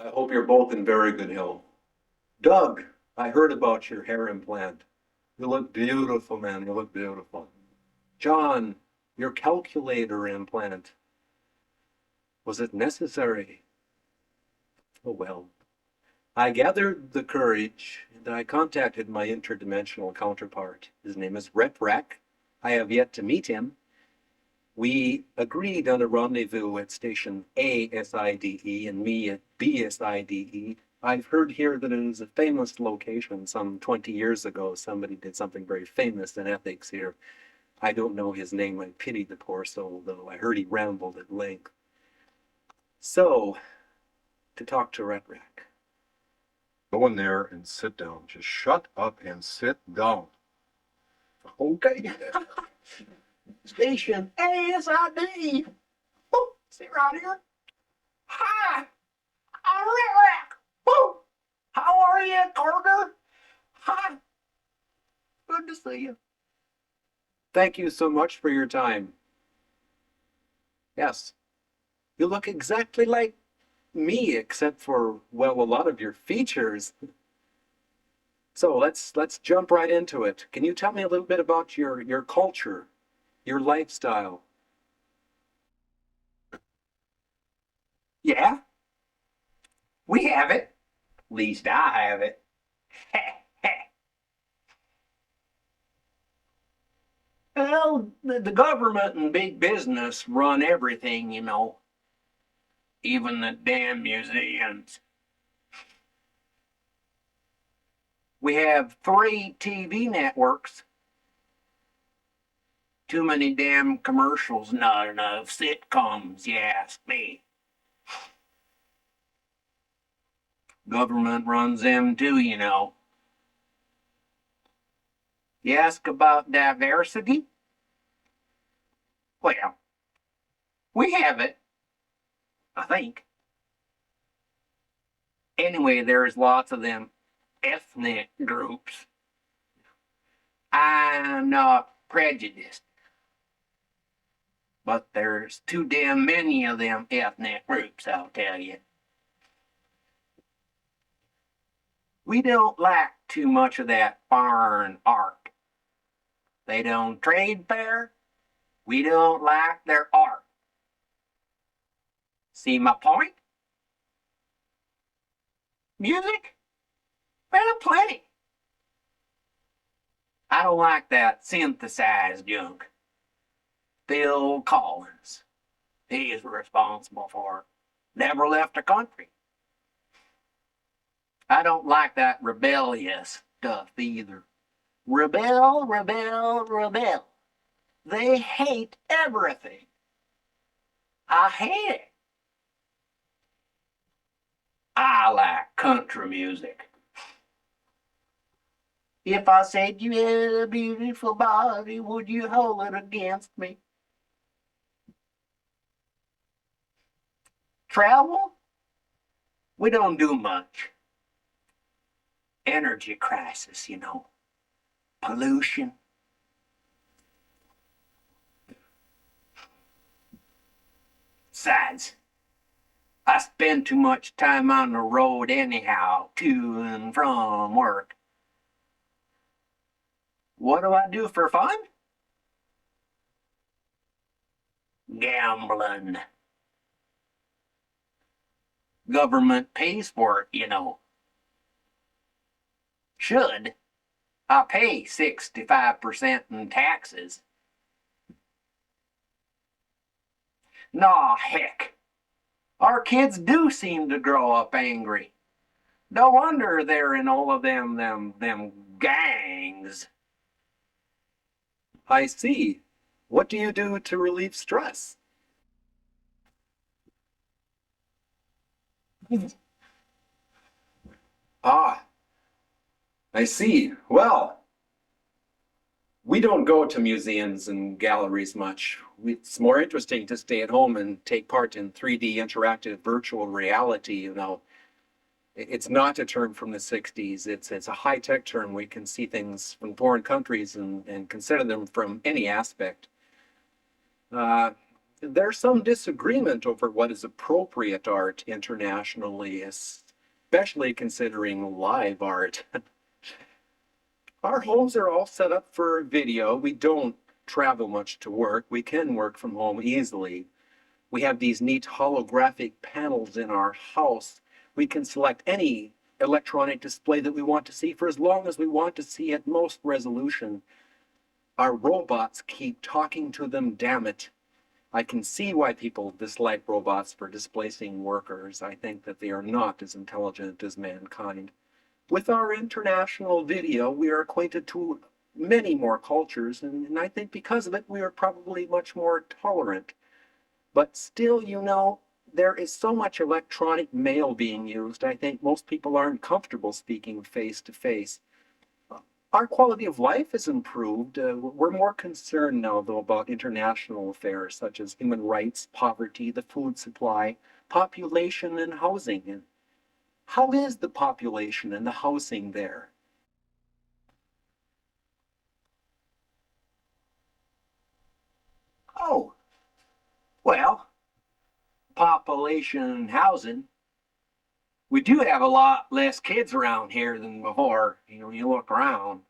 I hope you're both in very good health. Doug, I heard about your hair implant. You look beautiful, man. You look beautiful. John, your calculator implant. Was it necessary? Oh well. I gathered the courage and I contacted my interdimensional counterpart. His name is Retrac. I have yet to meet him. We agreed on a rendezvous at station ASIDE and me at BSIDE. I've heard here that it is a famous location. Some 20 years ago, somebody did something very famous in ethics here. I don't know his name. I pity the poor soul, though. I heard he rambled at length. So, to talk to Retrac. Go in there and sit down. Just shut up and sit down. Okay. Station ASID. Oh, sit right here. Hi, I'm Retrac. Woo! How are you, Carter? Hi. Good to see you. Thank you so much for your time. Yes. You look exactly like me, except for, well, a lot of your features. So let's jump right into it. Can you tell me a little bit about your culture, your lifestyle? Yeah, we have it. At least I have it. Well, the government and big business run everything, even the damn museums. We have 3 TV networks. Too many damn commercials, not enough sitcoms, you ask me. Government runs them too, You ask about diversity? Well, we have it, I think. Anyway, there's lots of them ethnic groups. I'm not prejudiced, but there's too damn many of them ethnic groups, I'll tell you. We don't like too much of that foreign art. They don't trade fair. We don't like their art. See my point? Music? Well, plenty. I don't like that synthesized junk. Phil Collins. He is responsible for it. Never left the country. I don't like that rebellious stuff either. Rebel, rebel, rebel. They hate everything. I hate it. I like country music. If I said you had a beautiful body, would you hold it against me? Travel? We don't do much. Energy crisis, pollution. Besides, I spend too much time on the road anyhow, to and from work. What do I do for fun? Gambling. Government pays for it, Should. I pay 65% in taxes. Nah, heck. Our kids do seem to grow up angry. No wonder they're in all of them gangs. I see. What do you do to relieve stress? Ah, I see. Well, we don't go to museums and galleries much. It's more interesting to stay at home and take part in 3D interactive virtual reality. It's not a term from the 60s. It's a high-tech term. We can see things from foreign countries and consider them from any aspect. Uh, there's some disagreement over what is appropriate art internationally, especially considering live art. Our homes are all set up for video. We don't travel much to work. We can work from home easily. We have these neat holographic panels in our house. We can select any electronic display that we want to see for as long as we want to see at most resolution. Our robots keep talking to them, damn it. I can see why people dislike robots for displacing workers. I think that they are not as intelligent as mankind. With our international video, we are acquainted to many more cultures, and I think because of it, we are probably much more tolerant. But still, there is so much electronic mail being used, I think most people aren't comfortable speaking face to face. Our quality of life has improved. We're more concerned now, though, about international affairs such as human rights, poverty, the food supply, population, and housing. And how is the population and the housing there? Oh, well, population and housing. We do have a lot less kids around here than before. You look around.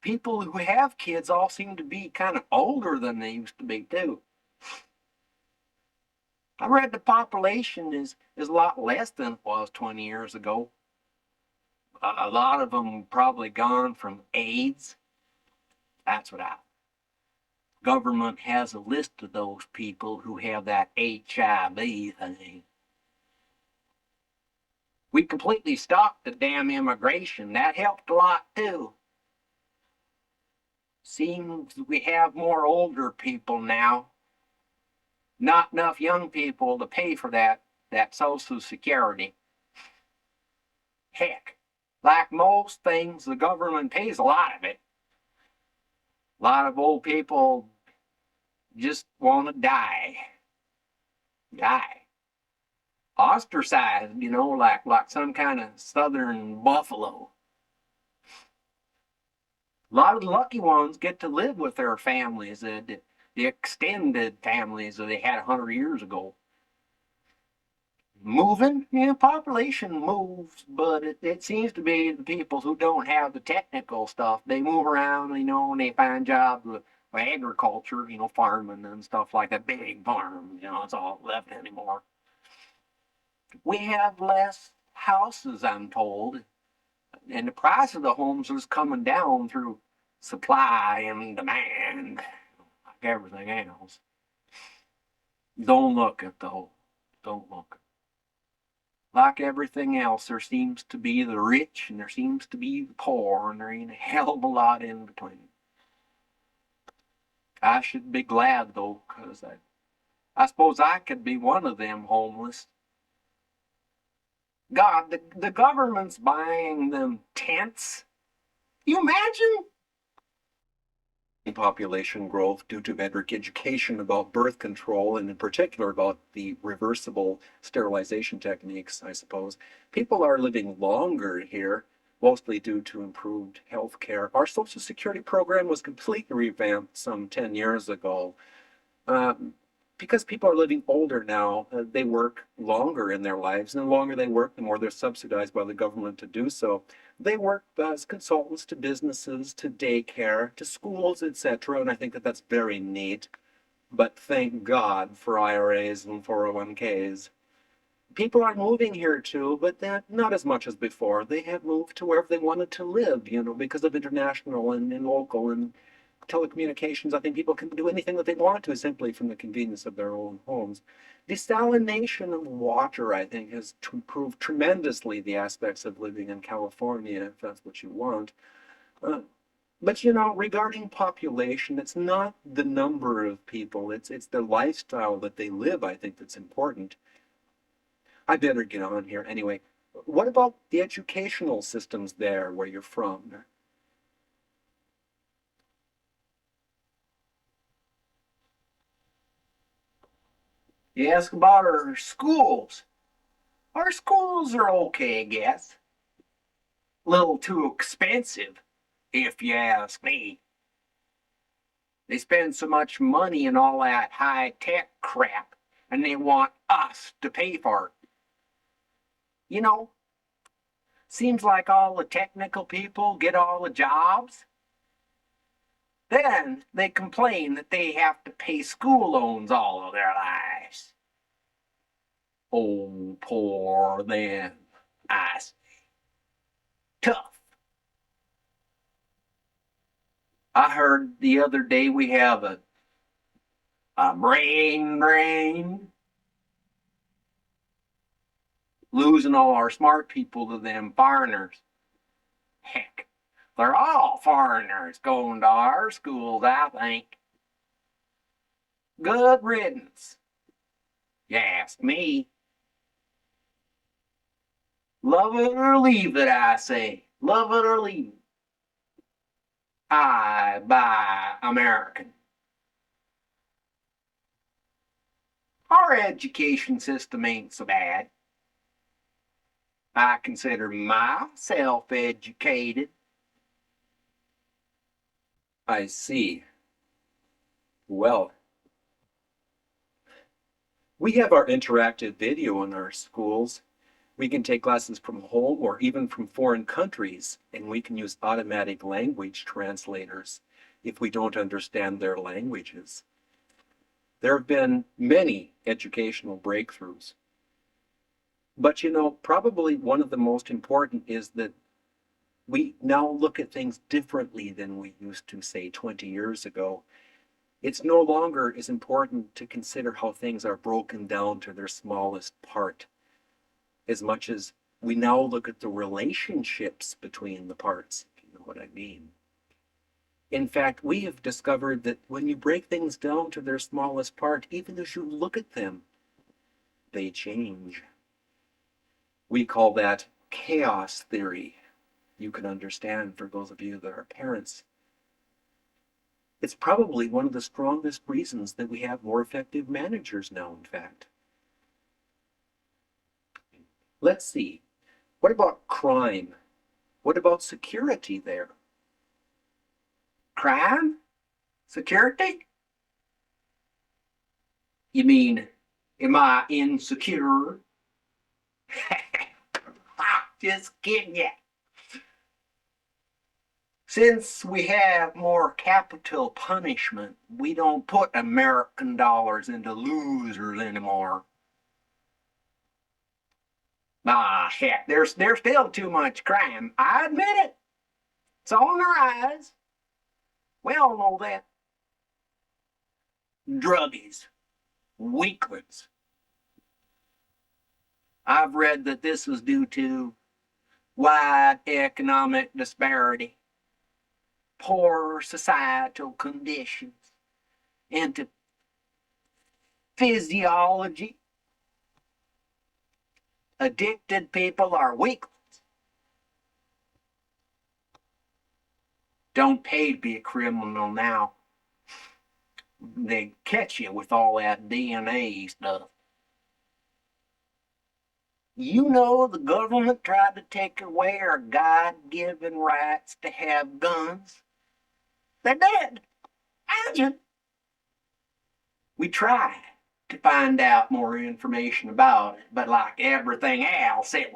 People who have kids all seem to be kind of older than they used to be, too. I read the population is a lot less than it was 20 years ago. A lot of them probably gone from AIDS. That's what government has a list of those people who have that HIV thing. We completely stopped the damn immigration. That helped a lot too. Seems we have more older people now. Not enough young people to pay for that Social Security. Heck, like most things, the government pays a lot of it. A lot of old people just want to die. Ostracized, like some kind of southern buffalo. A lot of the lucky ones get to live with their families, the extended families that they had 100 years ago. Moving, yeah, population moves, but it seems to be the people who don't have the technical stuff. They move around, and they find jobs with agriculture, farming and stuff like that. Big farm, it's all left anymore. We have less houses, I'm told, and the price of the homes is coming down through supply and demand, like everything else. Don't look at though. Don't look. Like everything else, there seems to be the rich and there seems to be the poor, and there ain't a hell of a lot in between. I should be glad though, because I suppose I could be one of them homeless. God, the government's buying them tents. You imagine? Population growth due to better education about birth control, and in particular about the reversible sterilization techniques, I suppose. People are living longer here, mostly due to improved health care. Our Social Security program was completely revamped some 10 years ago. Because people are living older now, they work longer in their lives, and the longer they work, the more they're subsidized by the government to do so. They work as consultants to businesses, to daycare, to schools, etc., and I think that that's very neat. But thank God for IRAs and 401ks. People are moving here too, but not as much as before. They have moved to wherever they wanted to live, because of international and local and telecommunications. I think people can do anything that they want to simply from the convenience of their own homes. Desalination of water, I think, has improved tremendously the aspects of living in California, if that's what you want. But regarding population, it's not the number of people, it's the lifestyle that they live, I think, that's important. I better get on here. Anyway, what about the educational systems there where you're from? You ask about our schools. Our schools are okay, I guess. A little too expensive, if you ask me. They spend so much money in all that high-tech crap, and they want us to pay for it. You know, seems like all the technical people get all the jobs. Then they complain that they have to pay school loans all of their lives. Oh, poor them, I say. Tough. I heard the other day we have a brain drain. Losing all our smart people to them foreigners. Heck, they're all foreigners going to our schools, I think. Good riddance. You ask me. Love it or leave it, I say. Love it or leave it. I buy American. Our education system ain't so bad. I consider myself educated. I see. Well, we have our interactive video in our schools. We can take lessons from home or even from foreign countries, and we can use automatic language translators if we don't understand their languages. There have been many educational breakthroughs. But probably one of the most important is that we now look at things differently than we used to, say, 20 years ago. It's no longer as important to consider how things are broken down to their smallest part, as much as we now look at the relationships between the parts, if you know what I mean. In fact, we have discovered that when you break things down to their smallest part, even as you look at them, they change. We call that chaos theory. You can understand for those of you that are parents. It's probably one of the strongest reasons that we have more effective managers now, in fact. Let's see. What about crime? What about security there? Crime? Security? You mean, am I insecure? Just kidding ya. Since we have more capital punishment, we don't put American dollars into losers anymore. Heck, there's still too much crime. I admit it. It's on the rise. We all know that. Druggies, weaklings. I've read that this was due to wide economic disparity, poor societal conditions, and to physiology. Addicted people are weaklings. Don't pay to be a criminal now. They catch you with all that DNA stuff. You know the government tried to take away our God-given rights to have guns. They did. Imagine. We tried to find out more information about it, but like everything else, it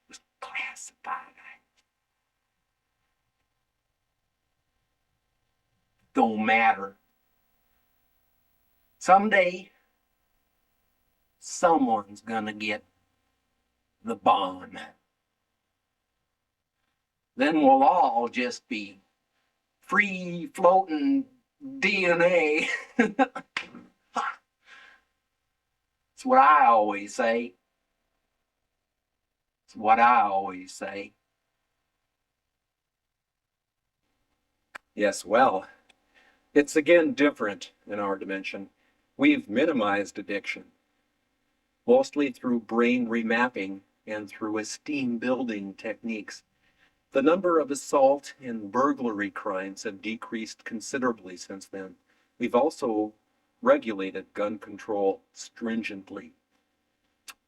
was classified. Don't matter. Someday, someone's gonna get the bomb. Then we'll all just be free floating DNA. That's what I always say. It's what I always say. Yes, well, it's again different in our dimension. We've minimized addiction, mostly through brain remapping and through esteem building techniques. The number of assault and burglary crimes have decreased considerably since then. We've also regulated gun control stringently.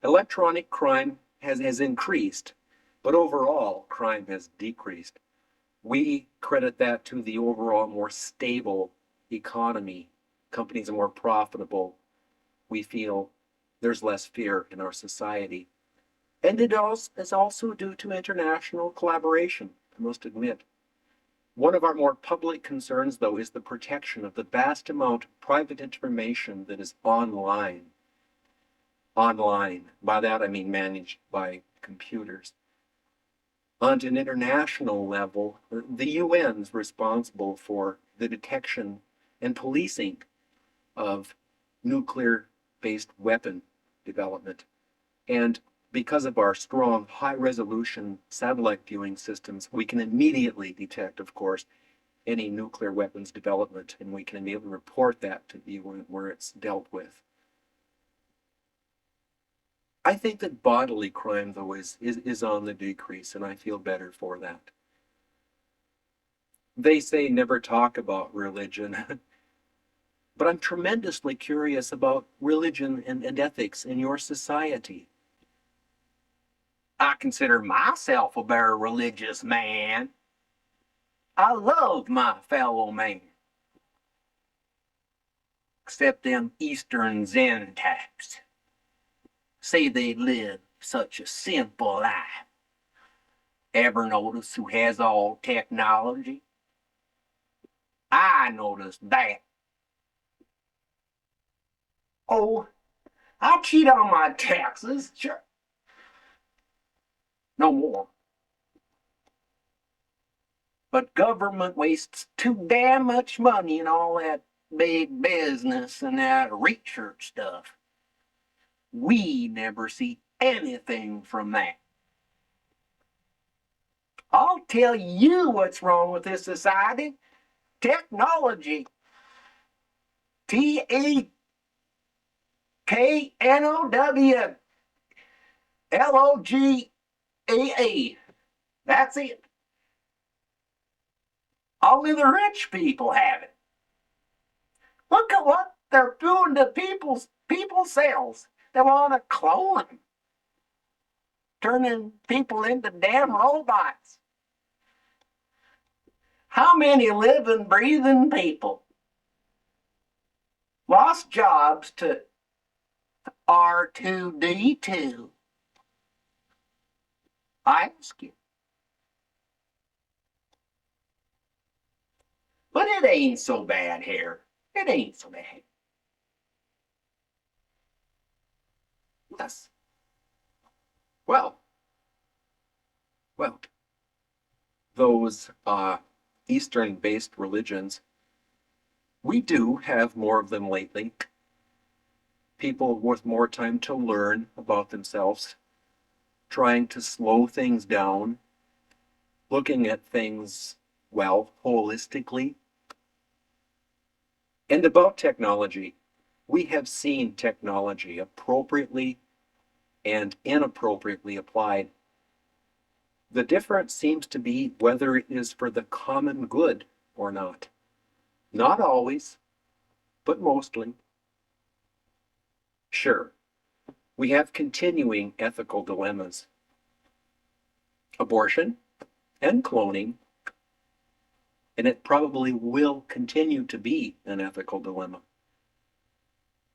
Electronic crime has increased, but overall crime has decreased. We credit that to the overall more stable economy, companies are more profitable, we feel there's less fear in our society. And it is also due to international collaboration, I must admit. One of our more public concerns, though, is the protection of the vast amount of private information that is online. Online, by that I mean managed by computers. On an international level, the UN's responsible for the detection and policing of nuclear-based weapon development. And because of our strong high-resolution satellite viewing systems, we can immediately detect, of course, any nuclear weapons development, and we can immediately report that to the UN where it's dealt with. I think that bodily crime, though, is on the decrease, and I feel better for that. They say never talk about religion, but I'm tremendously curious about religion and ethics in your society. I consider myself a very religious man. I love my fellow man. Except them Eastern Zen types. Say they live such a simple life. Ever notice who has all technology? I noticed that. Oh, I cheat on my taxes, sure. No more. But government wastes too damn much money in all that big business and that research stuff. We never see anything from that. I'll tell you what's wrong with this society. Technology. TEKNOWLOGAA. That's it. Only the rich people have it. Look at what they're doing to people's cells. They want to clone them. Turning people into damn robots. How many living, breathing people lost jobs to R2D2? I ask you. But it ain't so bad here. It ain't so bad. Yes. Well, those Eastern-based religions, we do have more of them lately. People with more time to learn about themselves, trying to slow things down, looking at things, well, holistically. And about technology, we have seen technology appropriately and inappropriately applied. The difference seems to be whether it is for the common good or not. Not always, but mostly. Sure, we have continuing ethical dilemmas. Abortion and cloning, and it probably will continue to be an ethical dilemma.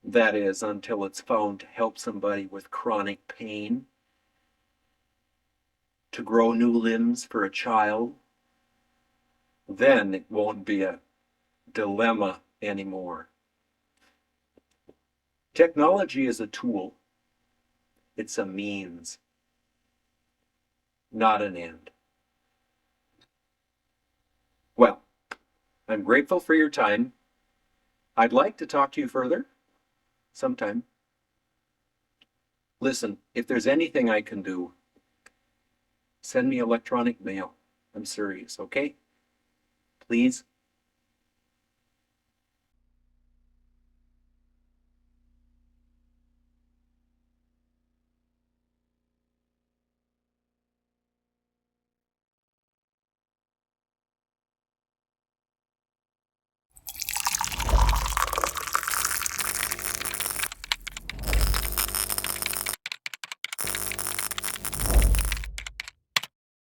That is, until it's found to help somebody with chronic pain, to grow new limbs for a child, then it won't be a dilemma anymore. Technology is a tool. It's a means, not an end. Well, I'm grateful for your time. I'd like to talk to you further sometime. Listen, if there's anything I can do, send me electronic mail. I'm serious, okay? Please